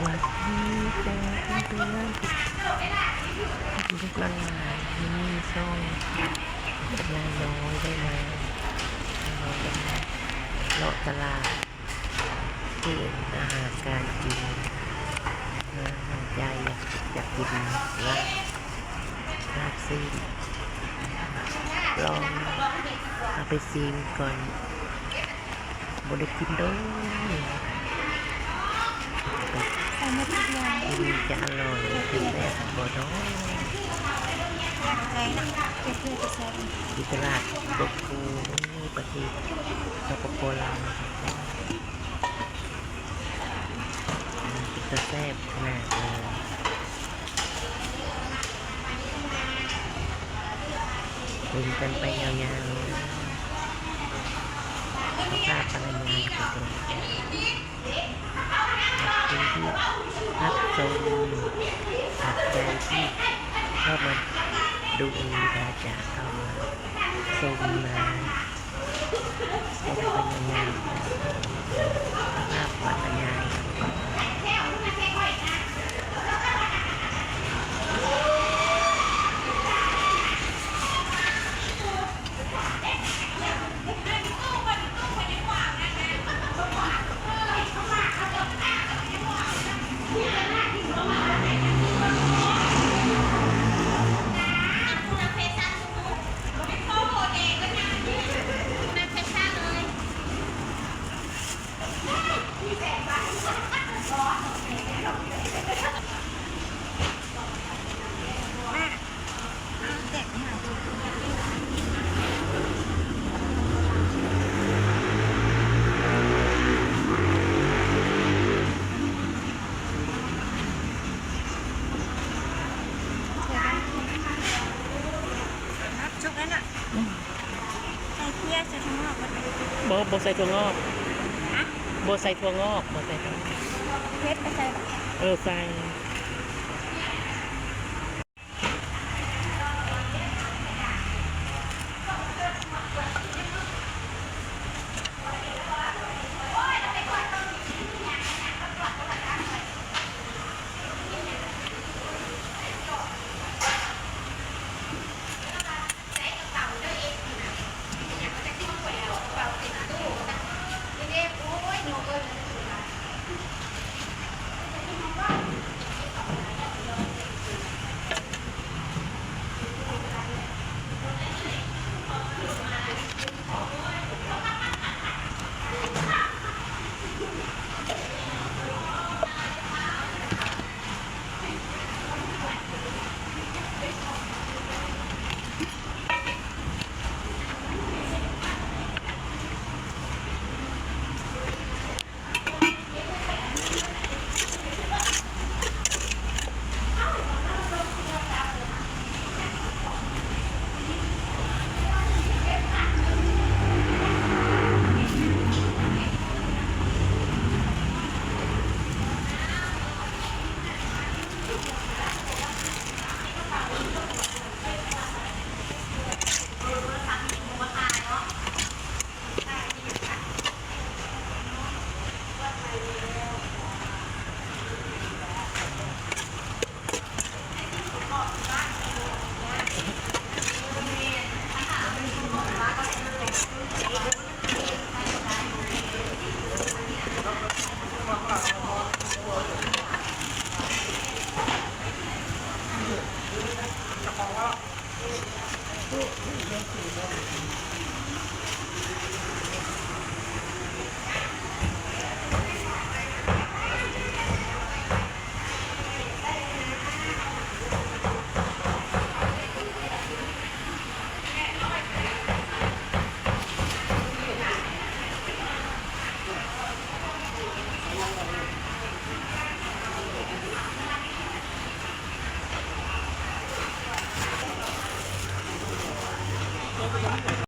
วัสดีจ้าเพื่อนๆทุกท่านนี่ช่องเป็นยายน้อยได้มาเราเป็นเลาะตลาดที่อาหารการกินนะยายอยากกินลาบซีนลองเอาไปซีนก่อนบได้กินด้วยใส่เม็ดทุกอย่าง กินจะอร่อยกินแบบบ่น้อย อยากใจนะเพื่อจะใส่ ที่ตลาดบกปูนี่ประเทศสปปลาวกินตะแซ่บขนาดเลยกินกันไปยาวๆภาพอะไรงานกับเราที่รับชมหักใจที่เข้ามาดูนะจ๊ะเข้ามาชมนะเป็นปัญญาภาพปัญญาชุกนั้นอ่ะใส่เพี้ยใส่ทั้งหมดเลย บ่ใส่ถั่วงอก ฮะ บ่ใส่ถั่วงอกบ่ใส่ถั่ว เพชรไปใส่แบบ ใส่